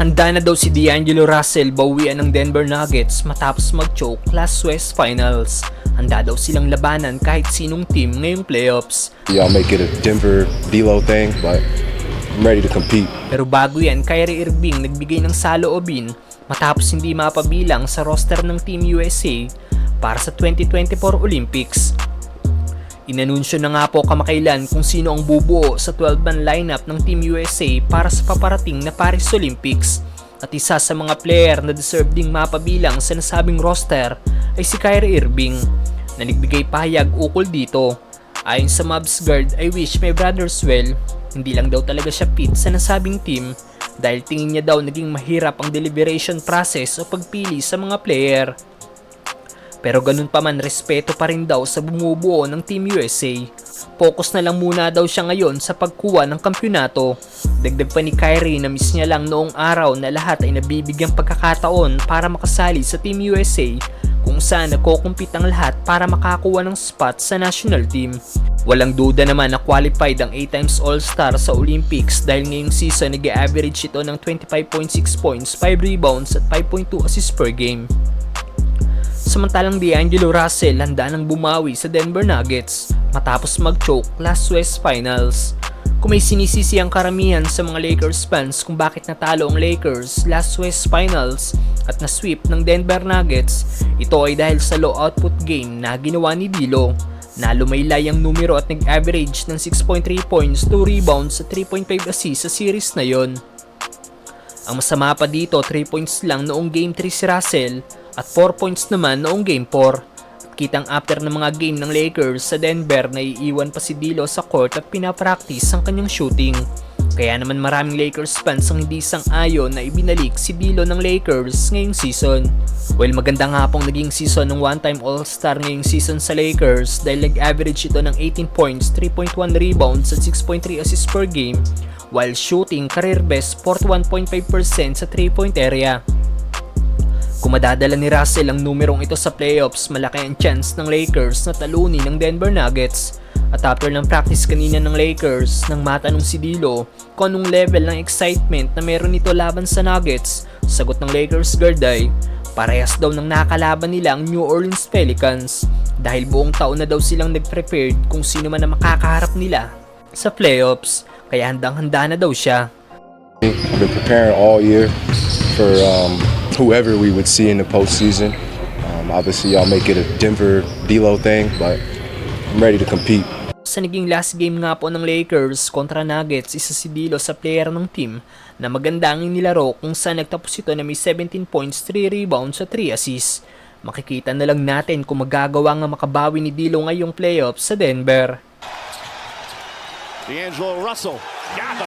Handa na daw si D'Angelo Russell bawian ng Denver Nuggets matapos mag-choke last West Finals. Handa daw silang labanan kahit sinong team ngayong playoffs. Y'all make it a Denver D'Lo thing, but I'm ready to compete. Pero bago yan, Kyrie Irving nagbigay ng saloobin matapos hindi mapabilang sa roster ng Team USA para sa 2024 Olympics. Inanunsyo na nga po kamakailan kung sino ang bubuo sa 12-man lineup ng Team USA para sa paparating na Paris Olympics. At isa sa mga player na deserve ding mapabilang sa nasabing roster ay si Kyrie Irving na nagbigay pahayag ukol dito. Ayon sa Mavs guard, I wish my brothers well. Hindi lang daw talaga siya fit sa nasabing team dahil tingin niya daw naging mahirap ang deliberation process o pagpili sa mga player. Pero ganun pa man, respeto pa rin daw sa bumubuo ng Team USA. Focus na lang muna daw siya ngayon sa pagkuha ng kampyonato. Dagdag pa ni Kyrie na miss niya lang noong araw na lahat ay nabibigyang pagkakataon para makasali sa Team USA kung saan nagko-compete ang lahat para makakuha ng spot sa national team. Walang duda naman na qualified ang 8 times All-Star sa Olympics dahil ngayong season nag-average ito ng 25.6 points, 5 rebounds at 5.2 assists per game. Samantalang D'Angelo Russell handa nang bumawi sa Denver Nuggets matapos mag-choke last West Finals. Kung may sinisisi ang karamihan sa mga Lakers fans kung bakit natalo ang Lakers last West Finals at na-sweep ng Denver Nuggets, ito ay dahil sa low output game na ginawa ni D'Lo. Nalumaylay ang numero at nag-average ng 6.3 points, 2 rebounds at 3.5 assists sa series na yon. Ang masama pa dito, 3 points lang noong Game 3 si Russell at 4 points naman noong Game 4. At kitang after ng mga game ng Lakers sa Denver, naiiwan pa si D'Lo sa court at pinapractice ang kanyang shooting. Kaya naman maraming Lakers fans ang hindi sang-ayon na ibinalik si D'Lo ng Lakers ngayong season. Well, maganda nga pong naging season ng one-time All-Star ngayong season sa Lakers dahil nag-average ito ng 18 points, 3.1 rebounds at 6.3 assists per game while shooting career best 41.5% sa 3-point area. Kung madadala ni Russell ang numerong ito sa playoffs, malaki ang chance ng Lakers na talunin ng Denver Nuggets. At after ng practice kanina ng Lakers, nang matanong si D'Lo kung anong level ng excitement na meron nito laban sa Nuggets, sagot ng Lakers guard ay, parehas daw ng nakalaban nila ang New Orleans Pelicans dahil buong taon na daw silang nag-prepared kung sino man na makakaharap nila sa playoffs, kaya handang-handa na daw siya. I've been preparing all year for whoever we would see in the postseason. Obviously, y'all make it a Denver D'Lo thing, but I'm ready to compete. Sa naging last game nga po ng Lakers kontra Nuggets, isa si D'Lo sa player ng team na maganda ang inilaro kung saan nagtapos ito na may 17 points, 3 rebounds at 3 assists. Makikita na lang natin kung magagawa nga makabawi ni D'Lo ngayong playoffs sa Denver. D'Angelo Russell.